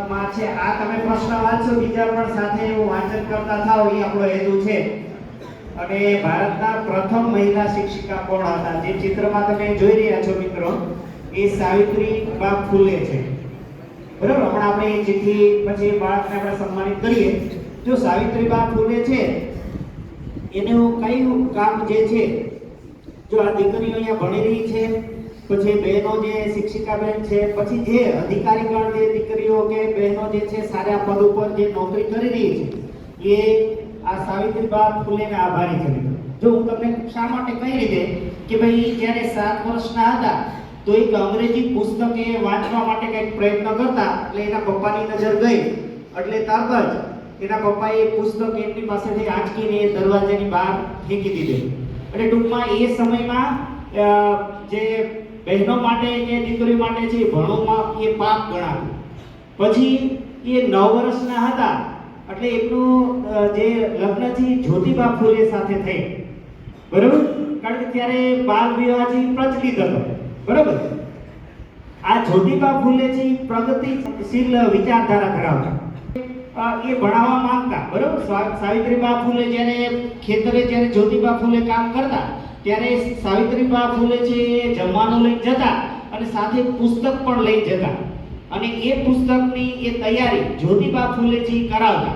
માં છે આ તમે પ્રશ્ન વાંચો બીજા પણ સાથે એવું વાંચન કરતા થાઓ એ આપણો હેતુ છે અને ભારતના પ્રથમ મહિલા શિક્ષિકા કોણ હતા જે ચિત્રમાં તમે જોઈ રહ્યા છો મિત્રો એ સાવિત્રીબા ફૂલે છે બરાબર હમણાં આપણે એ ચિઠ્ઠી પછી બાળકને આપણે સન્માનિત કરીએ જો સાવિત્રીબા ફૂલે છે એનું કયું કામ જે છે જો આ દીકરીઓ અહીંયા ભણી રહી છે પછી બહેનો જે શિક્ષિકા બેન છે પછી જે અધિકારીગણ જે દીકરીઓ કે બહેનો જે છે સારા પદ ઉપર જે નોકરી કરી રહી છે એ આ સાવિત્રીબા ફૂલેને આભારી છે જો હું તમને શા માટે કહી રીતે કે ભાઈ જ્યારે 7 વર્ષના હતા તો એક અંગ્રેજી પુસ્તક એ વાંચવા માટે કંઈક પ્રયત્ન કરતા એટલે એના પપ્પાની નજર ગઈ એટલે તરત જ એના પપ્પાએ એ પુસ્તક એમની પાસેથી આંચકીને એ દરવાજાની બહાર ફેંકી દીધું એટલે ટૂંકમાં એ સમયમાં જે બહેનો માટે કે દીકરીઓ માટે છે ભણવામાં એ પાપ ગણાતું પછી એ 9 વર્ષના હતા એટલે એમનું જે લગ્ન છે જ્યોતિબા ફૂલે સાથે થઈ બરાબર કારણ કે ત્યારે બાલ વિવાહ જે પ્રચલિત હતો બરાબર આ જ્યોતિબા ફૂલે છે પ્રગતિશીલ વિચારધારા ધરાવતા એ ભણાવવા માંગતા બરાબર સાવિત્રીબા ફૂલે જ્યારે ખેતરે જ્યારે જ્યોતિબા ફૂલે કામ કરતા ત્યારે સાવિત્રીબા ફૂલે છે જમવાનું લઈ જતા અને સાથે પુસ્તક પણ લઈ જતા અને એ પુસ્તકની એ તૈયારી જ્યોતિબા ફૂલે છે કરાવતા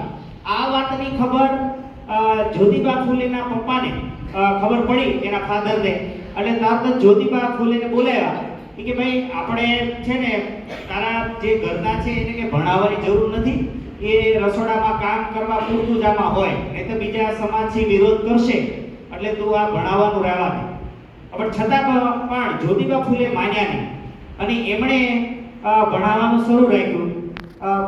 આ વાતની ખબર જ્યોતિબા ફૂલેના પપ્પાને ખબર પડી એના ફાધરને એટલે તરત જ જ્યોતિબા ફૂલેને બોલાવ્યા કે ભાઈ આપણે છે ને તારા જે ઘરના છે એને કે ભણાવવાની જરૂર નથી એ રસોડામાં કામ કરવા પૂરતું જ આમાં હોય નહીં તો બીજા સમાજથી વિરોધ કરશે એટલે તું આ ભણાવવાનું રહેવા દે પણ છતાં પણ જ્યોતિબા ફૂલે માન્યા નહીં અને એમણે ભણાવવાનું શરૂ રાખ્યું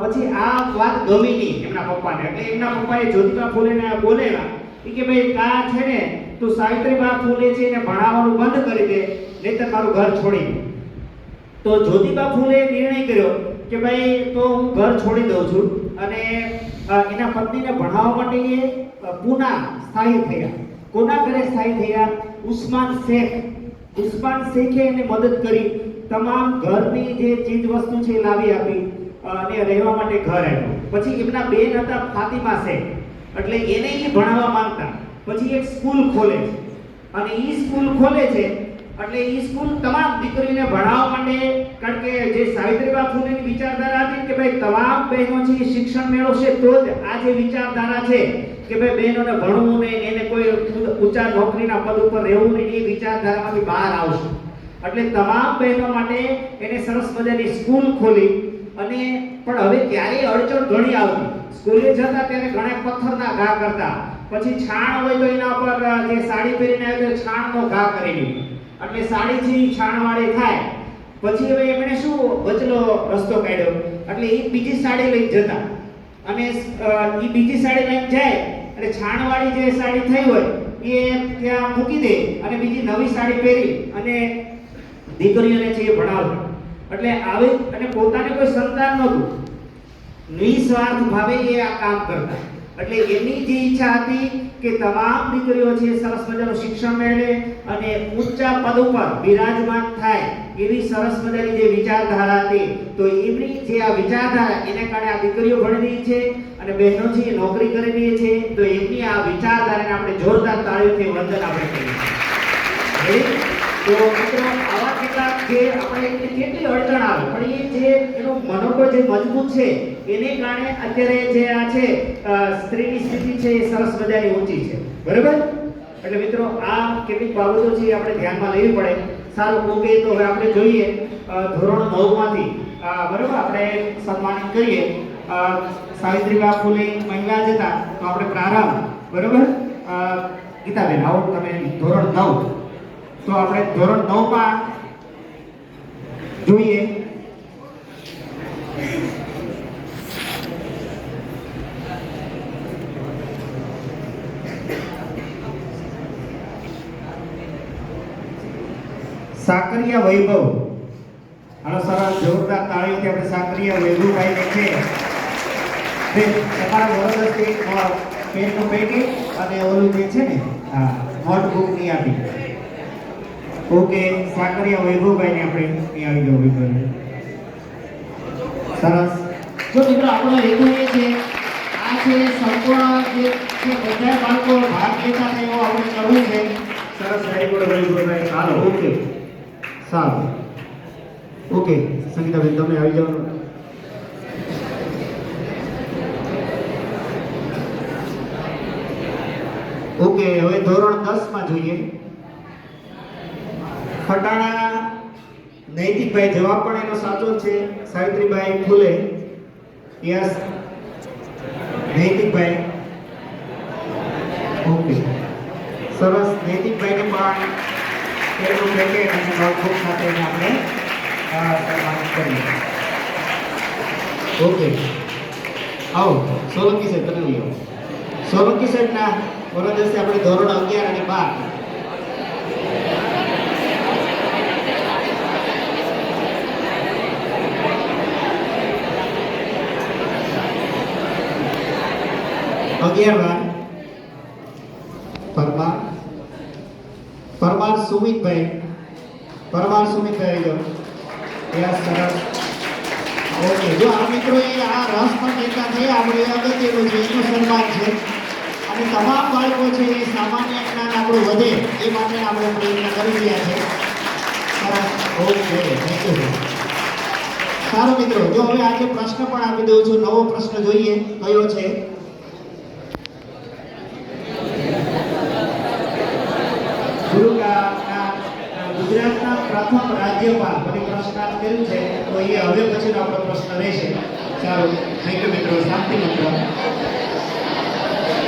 પછી આ વાત ગમી નહીં એમના પપ્પાને એટલે એમના પપ્પાએ જ્યોતિબા ફૂલેને બોલાવ્યા કે ભાઈ કા છે ને તું સાવિત્રીબા ફૂલે છે એને ભણાવવાનું બંધ કરી દે નહીંતર મારું ઘર છોડી દે તો જ્યોતિબા ફૂલે નિર્ણય કર્યો કે ભાઈ તો હું ઘર છોડી દઉં છું અને એના પત્નીને ભણાવવા માટે એ પૂના સ્થાયી થયા કોના ઘરે સ્થાયી થયા ઉસ્માન શેખે એને મદદ કરી તમામ ઘરની જે ચીજ વસ્તુ છે એ લાવી આપી અને રહેવા માટે ઘર આપ્યું પછી એમના બેન હતા ફાતિમા શેખ એટલે એને એ ભણાવવા માંગતા પછી એક સ્કૂલ ખોલે છે અને એ સ્કૂલ ખોલે છે એટલે એ સ્કૂલ તમામ દીકરીઓને ભણાવવા માટે કારણ કે જે સાવિત્રીબા ફૂલેની વિચારધારા હતી કે ભાઈ તમામ બહેનો છે શિક્ષણ મેળવશે તો જ આ જે વિચારધારા છે કે ભાઈ બહેનોને ભણવું નહીં એને કોઈ ઊંચા નોકરીના પદ ઉપર રહેવું નહીં એ વિચારધારામાંથી બહાર આવશે એટલે તમામ બહેનો માટે એને સરસ મજાની સ્કૂલ ખોલી અને પણ હવે ત્યારે અડચણ ઘણી આવતી સ્કૂલે જતા ત્યારે ઘણા પથ્થરના ઘા કરતા પછી છાણ હોય તો એના ઉપર જે સાડી પહેરીને આવે તો છાણનો ઘા કરી દીધો એટલે સાડી છે છાણવાળી થાય પછી હવે એમણે શું વચલો રસ્તો કાઢ્યો એટલે એ બીજી સાડી લઈ જતા અને એ બીજી સાડી લઈને જાય એટલે છાણવાળી જે સાડી થઈ હોય એ ત્યાં મૂકી દે અને બીજી નવી સાડી પહેરી અને દીકરીઓને છે એ ભણાવતા એટલે આવે અને પોતાને કોઈ સંતાન નહોતું નિસ્વાર્થ ભાવે એ આ કામ કરતા એટલે એની જે ઈચ્છા હતી કે તમામ દીકરીઓ છે સરસ મજાનું શિક્ષણ મેળવે અને ઊંચા પદ ઉપર બિરાજમાન થાય એવી સરસ મજાની જે વિચારધારા હતી તો એમની જે આ વિચારધારા એને કારણે આ દીકરીઓ ભણી રહી છે અને બહેનો છે એ નોકરી કરી રહી છે તો એમની આ વિચારધારાને આપણે જોરદાર તાળીઓથી વંદન આપણે કરીએ તો મિત્રો આવા કેટલાક જે આપણે કેટલી અડચણ આવે પણ એ જે એનું મનોબળ જે મજબૂત છે એને કારણે અત્યારે જે આ છે સ્ત્રીની સ્થિતિ છે એ સરસ મજાની ઊંચી છે બરાબર એટલે મિત્રો આ કેટલીક બાબતો છે આપણે ધ્યાનમાં લેવી પડે સારું ઓકે તો હવે આપણે જોઈએ ધોરણ 9 માંથી બરાબર આપણે સન્માનિત કરીએ સાવિત્રીબા ફૂલે મહિલા જ હતા તો આપણે પ્રારંભ બરાબર ગીતાબેન આવો તમે ધોરણ 9 તો આપણે ધોરણ 9 માં જોઈએ સાકરિયા વૈભવ આનો સરસ જોરદાર તાળીઓથી આપણે સાકરિયા વૈભવભાઈને છે તમારા વરદસ્તી પેનનું પેટી અને ઓલું જે છે ને હા નોટબુક ની આપી ઓકે સાકરિયા વૈભવભાઈને આપણે અહીં આવી જવું સરસ જો મિત્રો આપણો હેતુ એ છે આ છે સંપૂર્ણ જે બધા બાળકો ભાગ લેતા થાય એવું આપણે કરવું છે. સરસ, વેરી ગુડ ભાઈ. હાલો. ઓકે સારું. ઓકે સંગીતાબેન તમે આવી જાઓ. ઓકે હવે ધોરણ 10 માં જોઈએ. ખટાણા નૈતિકભાઈ જવાબ પણ એનો સાચો છે. સાવિત્રીબાઈ ફૂલે યસ. નૈતિકભાઈ ઓકે સરસ. નૈતિકભાઈને પણ પેલું પેકેટ અને નોટબુક સાથે આપણે સન્માનિત કરીએ. ઓકે આવો સોલંકી સાહેબ તમે લઈ આવો. સોલંકી સાહેબના વરદસ્તે આપણે ધોરણ 11 અને 12 11 પરમાર સુમિતભાઈ આવી જાઓ. યસ સરસ. ઓકે જો આ મિત્રોએ આ રસ પણ લેતા થયા આપણે અગત્યનું છે એનું સન્માન છે અને તમામ બાળકો છે એ સામાન્ય જ્ઞાન આપણું વધે એ માટે આપણે પ્રયત્ન કરી રહ્યા છે. સરસ. Okay thank you. સારું મિત્રો જો હવે આજે પ્રશ્ન પણ આપી દઉં છું. નવો પ્રશ્ન જોઈએ કયો છે. ગુજરાતના પ્રથમ રાજ્યપાલ મને પ્રશ્નાર્થ કર્યું છે તો એ હવે પછીનો આપણો પ્રશ્ન રહેશે. સારું થેન્ક યુ મિત્રો. શાંતિ મંત્ર.